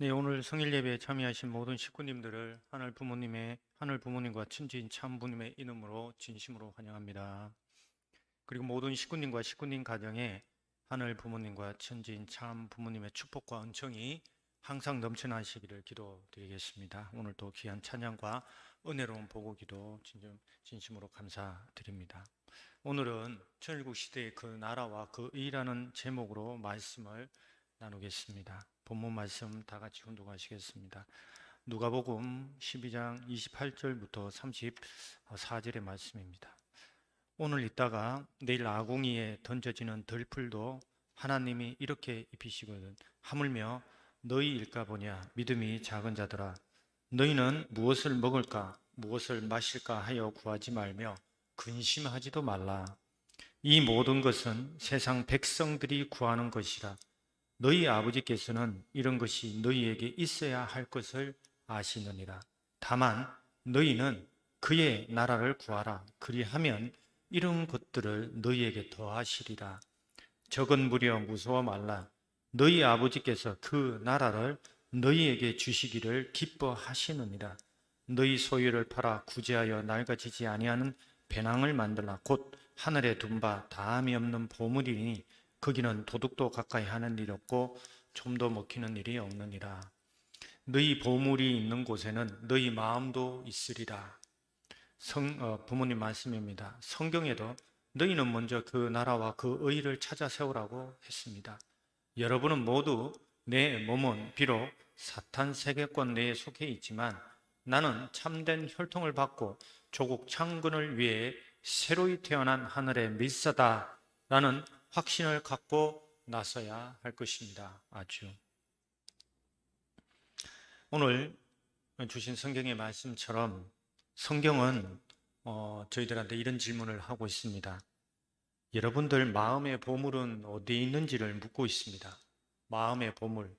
네, 오늘 성일 예배에 참여하신 모든 식구님들을 하늘 부모님과 천지인 참 부님의 이름으로 진심으로 환영합니다. 그리고 모든 식구님과 식구님 가정에 하늘 부모님과 천지인 참 부모님의 축복과 은총이 항상 넘쳐나시기를 기도드리겠습니다. 오늘도 귀한 찬양과 은혜로운 보고기도 진심으로 감사드립니다. 오늘은 천일국 시대의 그 나라와 그 의라는 제목으로 말씀을 나누겠습니다. 본문 말씀 다 같이 훈독하시겠습니다. 누가복음 12장 28절부터 34절의 말씀입니다. 오늘 있다가 내일 아궁이에 던져지는 들풀도 하나님이 이렇게 입히시거든. 하물며 너희 일까 보냐 믿음이 작은 자들아, 너희는 무엇을 먹을까 무엇을 마실까 하여 구하지 말며 근심하지도 말라. 이 모든 것은 세상 백성들이 구하는 것이라. 너희 아버지께서는 이런 것이 너희에게 있어야 할 것을 아시느니라. 다만 너희는 그의 나라를 구하라. 그리하면 이런 것들을 너희에게 더하시리라. 적은 무려 무서워 말라. 너희 아버지께서 그 나라를 너희에게 주시기를 기뻐하시느니라. 너희 소유를 팔아 구제하여 낡아지지 아니하는 배낭을 만들라. 곧 하늘에 둔 바 다함이 없는 보물이니 거기는 도둑도 가까이 하는 일이 없고 좀도 먹히는 일이 없느니라. 너희 보물이 있는 곳에는 너희 마음도 있으리라. 부모님 말씀입니다. 성경에도 너희는 먼저 그 나라와 그 의를 찾아 세우라고 했습니다. 여러분은 모두 내 몸은 비록 사탄 세계권 내에 속해 있지만 나는 참된 혈통을 받고 조국 창건을 위해 새로이 태어난 하늘의 밀사다라는 확신을 갖고 나서야 할 것입니다. 아주. 오늘 주신 성경의 말씀처럼 성경은 저희들한테 이런 질문을 하고 있습니다. 여러분들 마음의 보물은 어디에 있는지를 묻고 있습니다. 마음의 보물.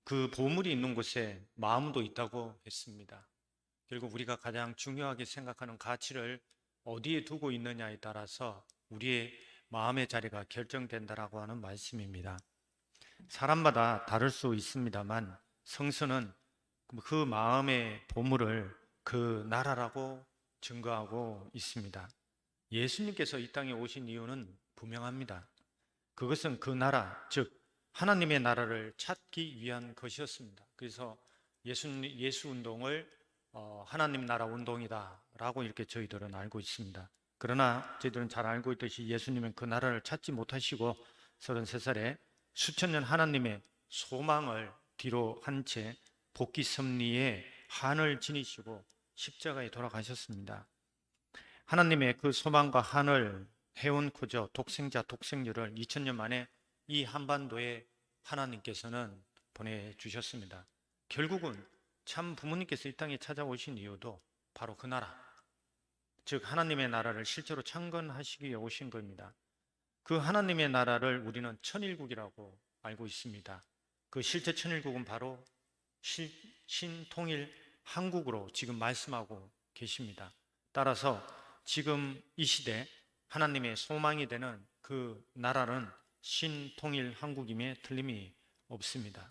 그 보물이 있는 곳에 마음도 있다고 했습니다. 결국 우리가 가장 중요하게 생각하는 가치를 어디에 두고 있느냐에 따라서 우리의 마음의 자리가 결정된다라고 하는 말씀입니다. 사람마다 다를 수 있습니다만 성서는 그 마음의 보물을 그 나라라고 증거하고 있습니다. 예수님께서 이 땅에 오신 이유는 분명합니다. 그것은 그 나라, 즉 하나님의 나라를 찾기 위한 것이었습니다. 그래서 예수 운동을 하나님 나라 운동이다라고 이렇게 저희들은 알고 있습니다. 그러나 저희들은 잘 알고 있듯이 예수님은 그 나라를 찾지 못하시고 33살에 수천 년 하나님의 소망을 뒤로 한 채 복귀 섭리에 한을 지니시고 십자가에 돌아가셨습니다. 하나님의 그 소망과 한을 해온코저 독생자 독생녀를 2000년 만에 이 한반도에 하나님께서는 보내주셨습니다. 결국은 참 부모님께서 이 땅에 찾아오신 이유도 바로 그 나라, 즉 하나님의 나라를 실제로 창건하시기 위해 오신 겁니다. 그 하나님의 나라를 우리는 천일국이라고 알고 있습니다. 그 실제 천일국은 바로 신통일 한국으로 지금 말씀하고 계십니다. 따라서 지금 이 시대 하나님의 소망이 되는 그 나라는 신통일 한국임에 틀림이 없습니다.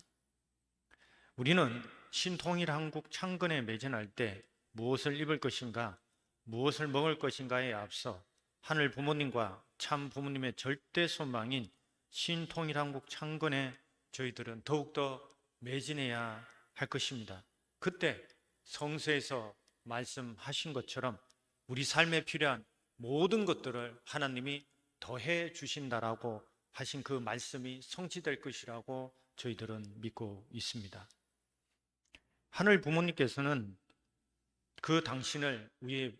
우리는 신통일 한국 창건에 매진할 때 무엇을 입을 것인가, 무엇을 먹을 것인가에 앞서 하늘 부모님과 참 부모님의 절대 소망인 신통일 한국 창건에 저희들은 더욱더 매진해야 할 것입니다. 그때 성서에서 말씀하신 것처럼 우리 삶에 필요한 모든 것들을 하나님이 더해 주신다라고 하신 그 말씀이 성취될 것이라고 저희들은 믿고 있습니다. 하늘 부모님께서는 그 당신을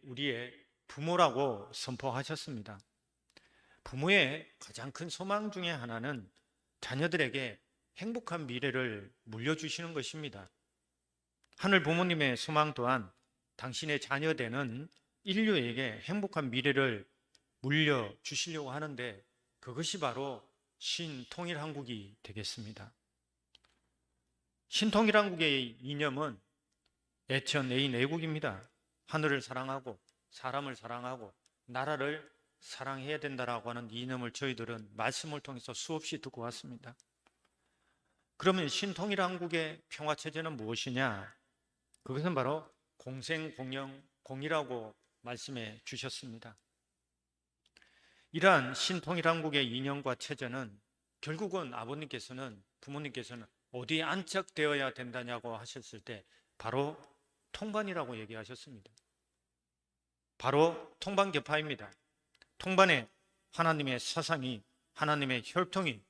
우리의 부모라고 선포하셨습니다. 부모의 가장 큰 소망 중에 하나는 자녀들에게 행복한 미래를 물려주시는 것입니다. 하늘 부모님의 소망 또한 당신의 자녀되는 인류에게 행복한 미래를 물려주시려고 하는데 그것이 바로 신통일한국이 되겠습니다. 신통일한국의 이념은 애천 애인 애국입니다. 하늘을 사랑하고 사람을 사랑하고 나라를 사랑해야 된다라고 하는 이념을 저희들은 말씀을 통해서 수없이 듣고 왔습니다. 그러면 신통일 한국의 평화체제는 무엇이냐? 그것은 바로 공생공영공이라고 말씀해 주셨습니다. 이러한 신통일 한국의 이념과 체제는 결국은 아버님께서는, 부모님께서는 어디에 안착되어야 된다냐고 하셨을 때 바로 통반이라고 얘기하셨습니다. 바로 통반계파입니다. 통반에 하나님의 사상이, 하나님의 혈통이,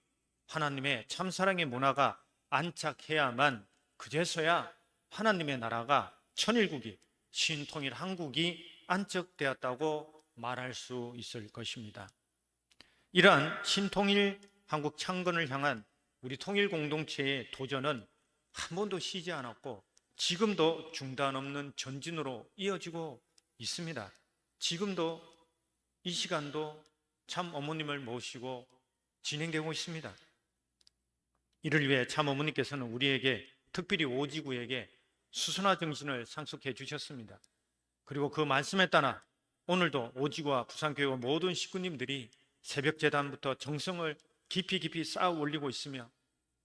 하나님의 참사랑의 문화가 안착해야만 그제서야 하나님의 나라가, 천일국이, 신통일 한국이 안착되었다고 말할 수 있을 것입니다. 이러한 신통일 한국 창건을 향한 우리 통일 공동체의 도전은 한 번도 쉬지 않았고 지금도 중단 없는 전진으로 이어지고 있습니다. 지금도 이 시간도 참 어머님을 모시고 진행되고 있습니다. 이를 위해 참 어머니께서는 우리에게, 특별히 오지구에게 수선화 정신을 상속해 주셨습니다. 그리고 그 말씀에 따라 오늘도 오지구와 부산교회 모든 식구님들이 새벽 제단부터 정성을 깊이 쌓아 올리고 있으며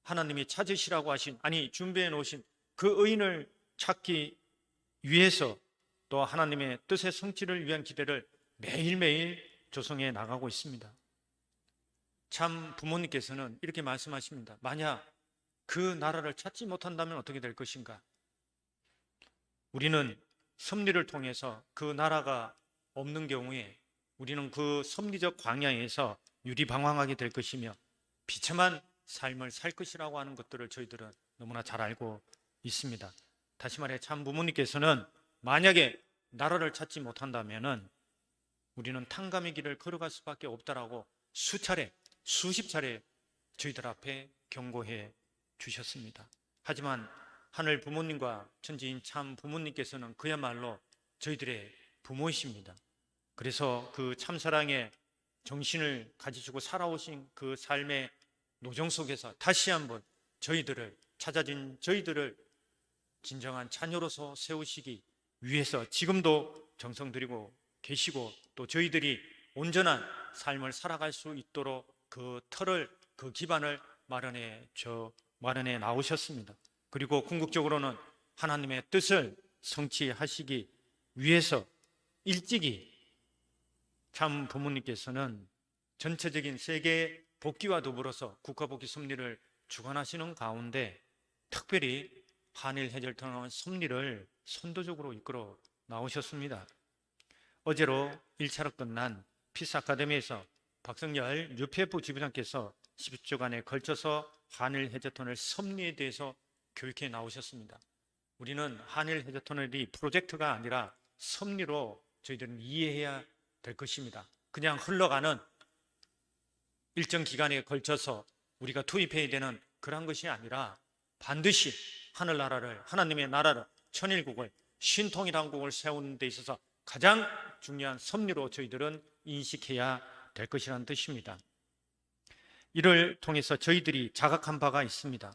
하나님이 찾으시라고 하신, 준비해 놓으신 그 의인을 찾기 위해서 또 하나님의 뜻의 성취를 위한 기대를 매일매일 조성해 나가고 있습니다. 참 부모님께서는 이렇게 말씀하십니다. 만약 그 나라를 찾지 못한다면 어떻게 될 것인가? 우리는 섭리를 통해서 그 나라가 없는 경우에 우리는 그 섭리적 광야에서 유리방황하게 될 것이며 비참한 삶을 살 것이라고 하는 것들을 저희들은 너무나 잘 알고 있습니다. 다시 말해 참 부모님께서는 만약에 나라를 찾지 못한다면 우리는 탕감의 길을 걸어갈 수밖에 없다라고 수차례, 수십 차례 저희들 앞에 경고해 주셨습니다. 하지만 하늘 부모님과 천지인 참 부모님께서는 그야말로 저희들의 부모이십니다. 그래서 그 참사랑의 정신을 가지시고 살아오신 그 삶의 노정 속에서 다시 한번 저희들을, 찾아진 저희들을 진정한 자녀로서 세우시기 위해서 지금도 정성 들이고 계시고 또 저희들이 온전한 삶을 살아갈 수 있도록 그 틀을, 그 기반을 마련해 나오셨습니다. 그리고 궁극적으로는 하나님의 뜻을 성취하시기 위해서 일찍이 참 부모님께서는 전체적인 세계 복귀와 더불어서 국가 복귀 섭리를 주관하시는 가운데 특별히 한일 해결통합 섭리를 선도적으로 이끌어 나오셨습니다. 어제로 1차로 끝난 피스 아카데미에서 박성열 UPF 지부장께서 10주간에 걸쳐서 한일 해저터널 섭리에 대해서 교육해 나오셨습니다. 우리는 한일 해저터널이 프로젝트가 아니라 섭리로 저희들은 이해해야 될 것입니다. 그냥 흘러가는 일정 기간에 걸쳐서 우리가 투입해야 되는 그런 것이 아니라 반드시 하늘나라를, 하나님의 나라를, 천일국을, 신통일 한국을 세우는 데 있어서 가장 중요한 섭리로 저희들은 인식해야 될 것이라는 뜻입니다. 이를 통해서 저희들이 자각한 바가 있습니다.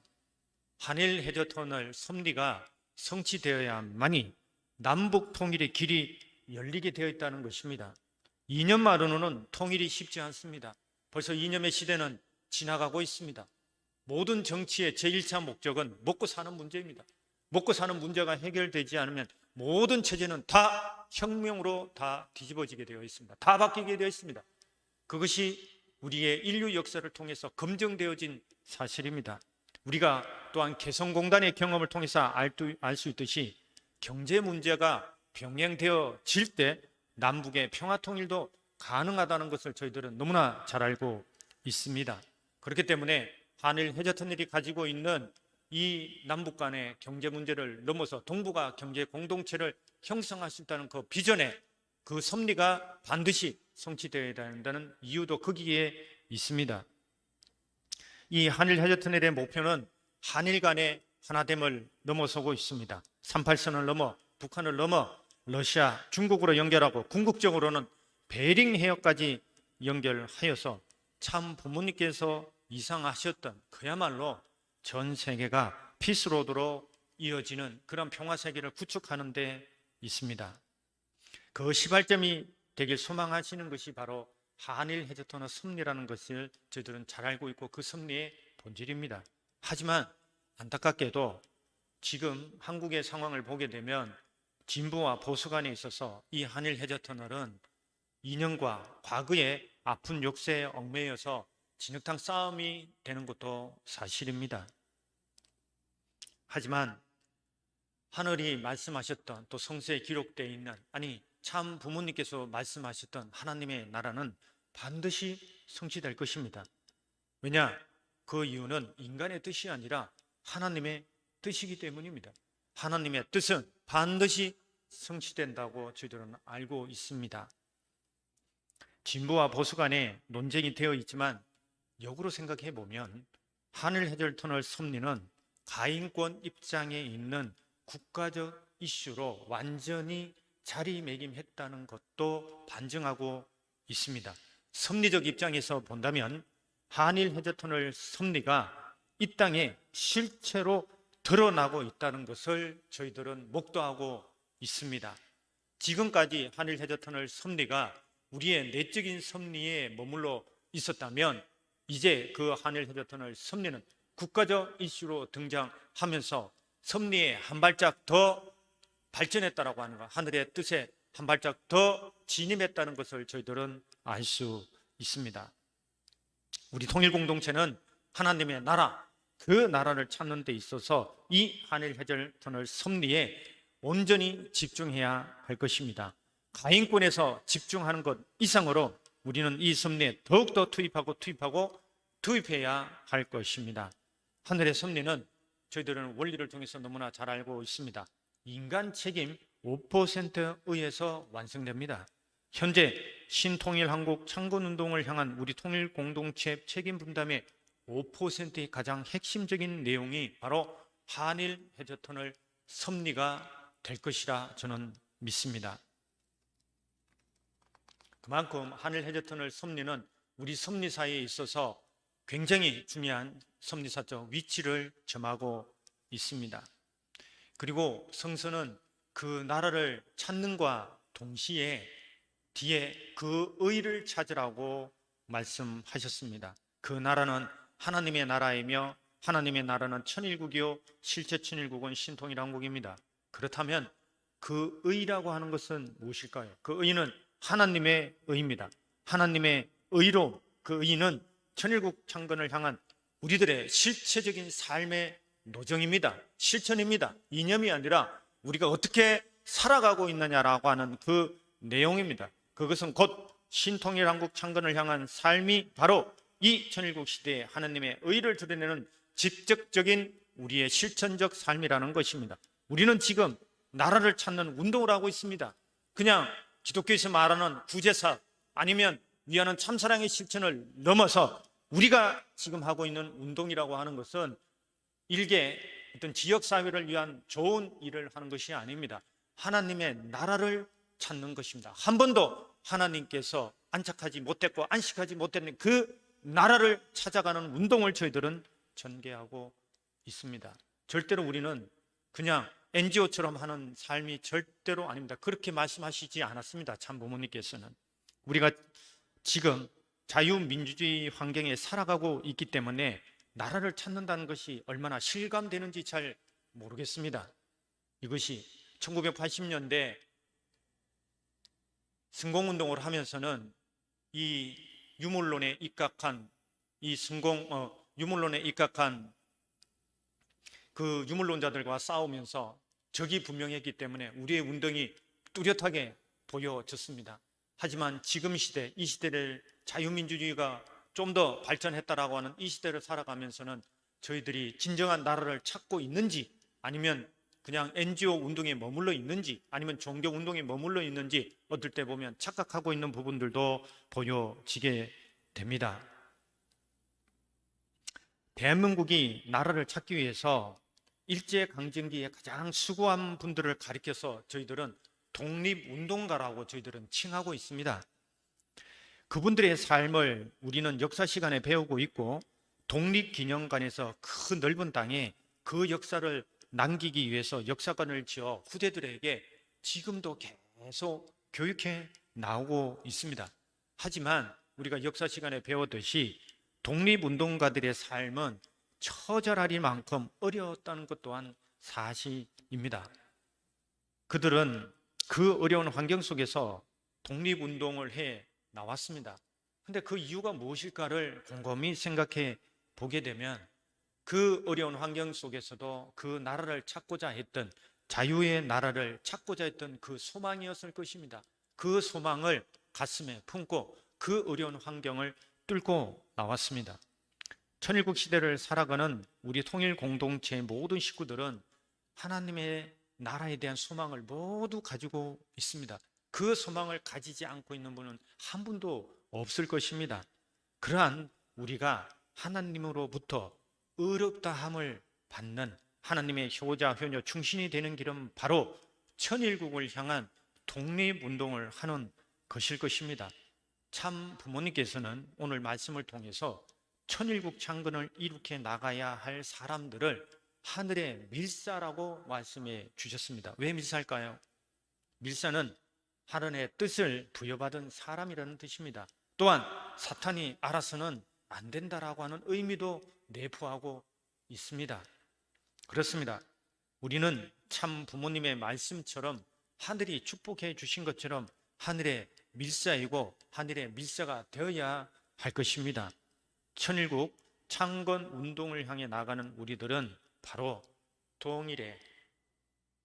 한일 해저터널 섭리가 성취되어야만이 남북 통일의 길이 열리게 되어 있다는 것입니다. 이념만으로는 통일이 쉽지 않습니다. 벌써 이념의 시대는 지나가고 있습니다. 모든 정치의 제1차 목적은 먹고 사는 문제입니다. 먹고 사는 문제가 해결되지 않으면 모든 체제는 다 혁명으로 다 뒤집어지게 되어 있습니다. 다 바뀌게 되어 있습니다. 그것이 우리의 인류 역사를 통해서 검증되어진 사실입니다. 우리가 또한 개성공단의 경험을 통해서 알 수 있듯이 경제 문제가 병행되어질 때 남북의 평화통일도 가능하다는 것을 저희들은 너무나 잘 알고 있습니다. 그렇기 때문에 한일 해저터널이 가지고 있는 이 남북 간의 경제 문제를 넘어서 동북아 경제 공동체를 형성할 수 있다는 그 비전에 그 섭리가 반드시 성취되어야 된다는 이유도 거기에 있습니다. 이 한일 해저터널의 목표는 한일 간의 하나됨을 넘어서고 있습니다. 38선을 넘어 북한을 넘어 러시아, 중국으로 연결하고 궁극적으로는 베링 해역까지 연결하여서 참 부모님께서 이상하셨던 그야말로 전 세계가 피스로드로 이어지는 그런 평화세계를 구축하는 데 있습니다. 그 시발점이 되길 소망하시는 것이 바로 한일 해저터널 섭리라는 것을 저희들은 잘 알고 있고 그 섭리의 본질입니다. 하지만 안타깝게도 지금 한국의 상황을 보게 되면 진보와 보수 간에 있어서 이 한일 해저터널은 이념과 과거의 아픈 역사에 얽매여서 진흙탕 싸움이 되는 것도 사실입니다. 하지만 하늘이 말씀하셨던, 또 성서에 기록되어 있는, 참 부모님께서 말씀하셨던 하나님의 나라는 반드시 성취될 것입니다. 왜냐? 그 이유는 인간의 뜻이 아니라 하나님의 뜻이기 때문입니다. 하나님의 뜻은 반드시 성취된다고 저희들은 알고 있습니다. 진보와 보수 간에 논쟁이 되어 있지만 역으로 생각해 보면 한일 해저터널 섭리는 가인권 입장에 있는 국가적 이슈로 완전히 자리매김했다는 것도 반증하고 있습니다. 섭리적 입장에서 본다면 한일 해저터널 섭리가 이 땅에 실체로 드러나고 있다는 것을 저희들은 목도하고 있습니다. 지금까지 한일 해저터널 섭리가 우리의 내적인 섭리에 머물러 있었다면 이제 그 한일 해저터널 섭리는 국가적 이슈로 등장하면서 섭리에 한 발짝 더 발전했다라고 하는 것, 하늘의 뜻에 한 발짝 더 진입했다는 것을 저희들은 알 수 있습니다. 우리 통일공동체는 하나님의 나라, 그 나라를 찾는 데 있어서 이 한일 해저터널 섭리에 온전히 집중해야 할 것입니다. 가인권에서 집중하는 것 이상으로 우리는 이 섭리에 더욱더 투입해야 할 것입니다. 하늘의 섭리는 저희들은 원리를 통해서 너무나 잘 알고 있습니다. 인간 책임 5%에 의해서 완성됩니다. 현재 신통일한국 창건운동을 향한 우리 통일공동체 책임 분담의 5%의 가장 핵심적인 내용이 바로 한일 해저터널 섭리가 될 것이라 저는 믿습니다. 그만큼 한일 해저터널 섭리는 우리 섭리사에 있어서 굉장히 중요한 섭리사적 위치를 점하고 있습니다. 그리고 성서는 그 나라를 찾는과 동시에 뒤에 그 의를 찾으라고 말씀하셨습니다. 그 나라는 하나님의 나라이며 하나님의 나라는 천일국이요 실제 천일국은 신통일한국입니다. 그렇다면 그 의라고 하는 것은 무엇일까요? 그 의는 하나님의 의입니다. 하나님의 의로, 그 의는 천일국 창건을 향한 우리들의 실체적인 삶의 노정입니다. 실천입니다. 이념이 아니라 우리가 어떻게 살아가고 있느냐라고 하는 그 내용입니다. 그것은 곧 신통일한국 창건을 향한 삶이 바로 이 천일국 시대에 하나님의 의를 드러내는 직접적인 우리의 실천적 삶이라는 것입니다. 우리는 지금 나라를 찾는 운동을 하고 있습니다. 그냥 기독교에서 말하는 구제사 아니면 위하는 참사랑의 실천을 넘어서 우리가 지금 하고 있는 운동이라고 하는 것은 일개 어떤 지역사회를 위한 좋은 일을 하는 것이 아닙니다. 하나님의 나라를 찾는 것입니다. 한 번도 하나님께서 안착하지 못했고 안식하지 못했는 그 나라를 찾아가는 운동을 저희들은 전개하고 있습니다. 절대로 우리는 그냥 NGO처럼 하는 삶이 절대로 아닙니다. 그렇게 말씀하시지 않았습니다. 참 부모님께서는. 우리가 지금 자유민주주의 환경에 살아가고 있기 때문에 나라를 찾는다는 것이 얼마나 실감되는지 잘 모르겠습니다. 이것이 1980년대 승공운동을 하면서는 이 유물론에 입각한 유물론에 입각한 그 유물론자들과 싸우면서 적이 분명했기 때문에 우리의 운동이 뚜렷하게 보여졌습니다. 하지만 지금 시대, 이 시대를 자유민주주의가 좀 더 발전했다라고 하는 이 시대를 살아가면서는 저희들이 진정한 나라를 찾고 있는지 아니면 그냥 NGO 운동에 머물러 있는지 아니면 종교 운동에 머물러 있는지 어떨 때 보면 착각하고 있는 부분들도 보여지게 됩니다. 대한민국이 나라를 찾기 위해서 일제강점기에 가장 수고한 분들을 가리켜서 저희들은 독립운동가라고 저희들은 칭하고 있습니다. 그분들의 삶을 우리는 역사 시간에 배우고 있고 독립기념관에서 그 넓은 땅에 그 역사를 남기기 위해서 역사관을 지어 후대들에게 지금도 계속 교육해 나오고 있습니다. 하지만 우리가 역사 시간에 배웠듯이 독립운동가들의 삶은 처절하리만큼 어려웠다는 것 또한 사실입니다. 그들은 그 어려운 환경 속에서 독립운동을 해 나왔습니다. 근데 그 이유가 무엇일까를 곰곰이 생각해 보게 되면 그 어려운 환경 속에서도 그 나라를 찾고자 했던, 자유의 나라를 찾고자 했던 그 소망이었을 것입니다. 그 소망을 가슴에 품고 그 어려운 환경을 뚫고 나왔습니다. 천일국 시대를 살아가는 우리 통일 공동체의 모든 식구들은 하나님의 나라에 대한 소망을 모두 가지고 있습니다. 그 소망을 가지지 않고 있는 분은 한 분도 없을 것입니다. 그러한 우리가 하나님으로부터 의롭다함을 받는 하나님의 효자 효녀 충신이 되는 길은 바로 천일국을 향한 독립운동을 하는 것일 것입니다. 참 부모님께서는 오늘 말씀을 통해서 천일국 창건을 이룩해 나가야 할 사람들을 하늘의 밀사라고 말씀해 주셨습니다. 왜 밀사일까요? 밀사는 하늘의 뜻을 부여받은 사람이라는 뜻입니다. 또한 사탄이 알아서는 안 된다라고 하는 의미도 내포하고 있습니다. 그렇습니다. 우리는 참 부모님의 말씀처럼 하늘이 축복해 주신 것처럼 하늘의 밀사이고 하늘의 밀사가 되어야 할 것입니다. 천일국 창건 운동을 향해 나가는 우리들은 바로 동일의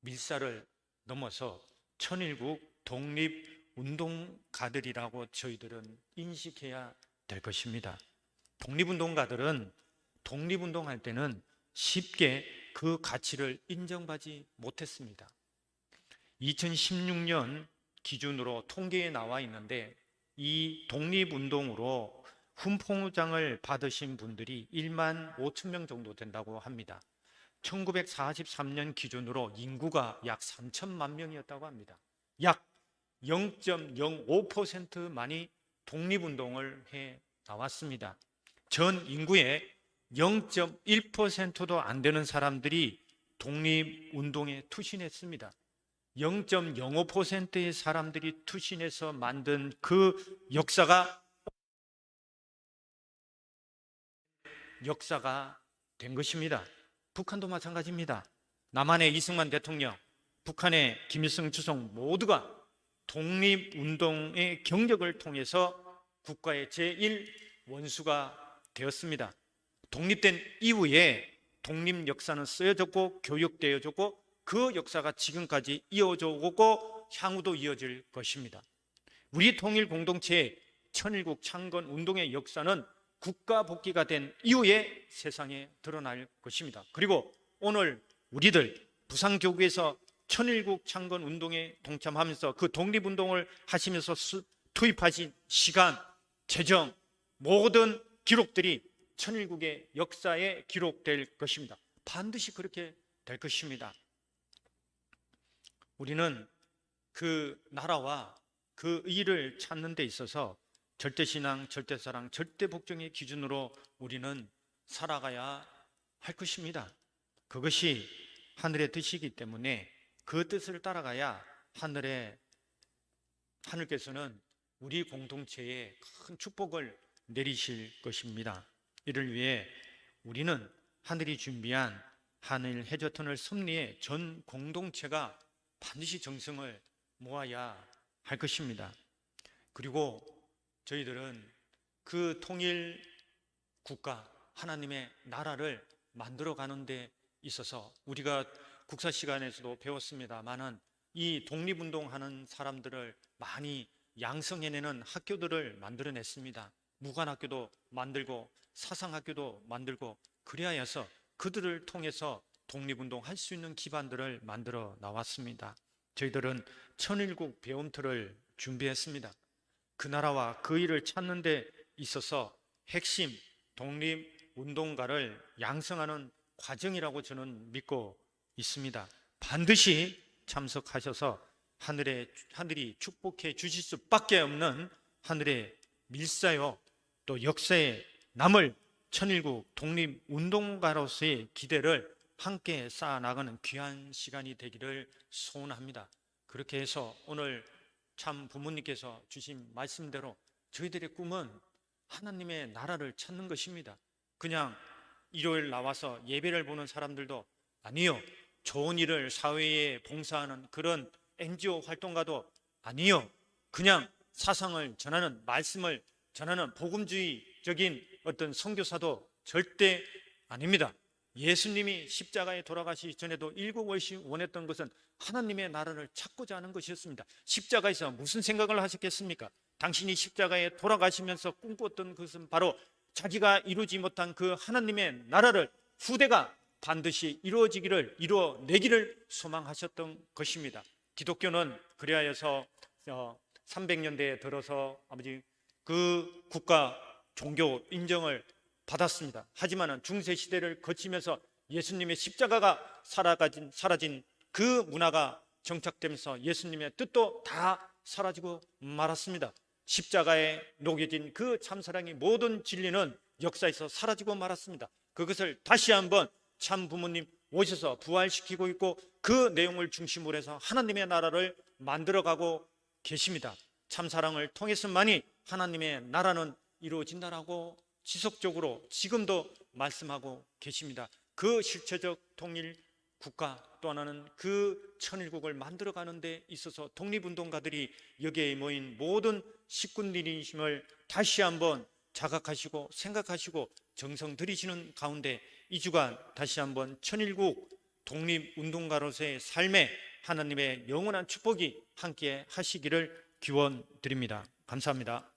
밀사를 넘어서 천일국 독립운동가들이라고 저희들은 인식해야 될 것입니다. 독립운동가들은 독립운동할 때는 쉽게 그 가치를 인정받지 못했습니다. 2016년 기준으로 통계에 나와 있는데 이 독립운동으로 훈풍장을 받으신 분들이 1만 5천 명 정도 된다고 합니다. 1943년 기준으로 인구가 약 3천만 명이었다고 합니다. 약 0.05%만이 독립운동을 해 나왔습니다. 전 인구의 0.1%도 안 되는 사람들이 독립운동에 투신했습니다. 0.05%의 사람들이 투신해서 만든 그 역사가 된 것입니다. 북한도 마찬가지입니다. 남한의 이승만 대통령, 북한의 김일성 주석 모두가 독립운동의 경력을 통해서 국가의 제1원수가 되었습니다. 독립된 이후에 독립 역사는 쓰여졌고 교육되어졌고 그 역사가 지금까지 이어져 오고 향후도 이어질 것입니다. 우리 통일 공동체의 천일국 창건 운동의 역사는 국가 복귀가 된 이후에 세상에 드러날 것입니다. 그리고 오늘 우리들 부산교구에서 천일국 창건 운동에 동참하면서 그 독립운동을 하시면서 투입하신 시간, 재정, 모든 기록들이 천일국의 역사에 기록될 것입니다. 반드시 그렇게 될 것입니다. 우리는 그 나라와 그 의를 찾는 데 있어서 절대신앙, 절대사랑, 절대복종의 기준으로 우리는 살아가야 할 것입니다. 그것이 하늘의 뜻이기 때문에 그 뜻을 따라가야 하늘께서는 우리 공동체에 큰 축복을 내리실 것입니다. 이를 위해 우리는 하늘이 준비한 하늘 해저터널 섭리의 전 공동체가 반드시 정성을 모아야 할 것입니다. 그리고 저희들은 그 통일 국가 하나님의 나라를 만들어 가는 데 있어서 우리가 국사 시간에서도 배웠습니다만은 이 독립운동하는 사람들을 많이 양성해내는 학교들을 만들어냈습니다. 무관학교도 만들고 사상학교도 만들고 그래야 해서 그들을 통해서 독립운동할 수 있는 기반들을 만들어 나왔습니다. 저희들은 천일국 배움터를 준비했습니다. 그 나라와 그 일을 찾는 데 있어서 핵심 독립운동가를 양성하는 과정이라고 저는 믿고 있습니다. 반드시 참석하셔서 하늘이 축복해 주실 수밖에 없는 하늘의 밀사요 또 역사에 남을 천일국 독립운동가로서의 기대를 함께 쌓아나가는 귀한 시간이 되기를 소원합니다. 그렇게 해서 오늘 참 부모님께서 주신 말씀대로 저희들의 꿈은 하나님의 나라를 찾는 것입니다. 그냥 일요일 나와서 예배를 보는 사람들도 아니요. 좋은 일을 사회에 봉사하는 그런 NGO 활동가도 아니요. 그냥 사상을 전하는, 말씀을 전하는 복음주의적인 어떤 선교사도 절대 아닙니다. 예수님이 십자가에 돌아가시기 전에도 일곱월씩 원했던 것은 하나님의 나라를 찾고자 하는 것이었습니다. 십자가에서 무슨 생각을 하셨겠습니까? 당신이 십자가에 돌아가시면서 꿈꿨던 것은 바로 자기가 이루지 못한 그 하나님의 나라를 후대가 반드시 이루어내기를 소망하셨던 것입니다. 기독교는 그리하여서 300년대에 들어서 아버지 그 국가 종교 인정을 받았습니다. 하지만 중세 시대를 거치면서 예수님의 십자가가 사라진 그 문화가 정착되면서 예수님의 뜻도 다 사라지고 말았습니다. 십자가에 녹여진 그 참사랑의 모든 진리는 역사에서 사라지고 말았습니다. 그것을 다시 한번 참 부모님 오셔서 부활시키고 있고 그 내용을 중심으로 해서 하나님의 나라를 만들어가고 계십니다. 참사랑을 통해서만이 하나님의 나라는 이루어진다라고 지속적으로 지금도 말씀하고 계십니다. 그 실체적 통일 국가 또 하나는 그 천일국을 만들어가는 데 있어서 독립운동가들이 여기에 모인 모든 식구들이심을 다시 한번 자각하시고 생각하시고 정성 들이시는 가운데 이 주간 다시 한번 천일국 독립운동가로서의 삶에 하나님의 영원한 축복이 함께 하시기를 기원드립니다. 감사합니다.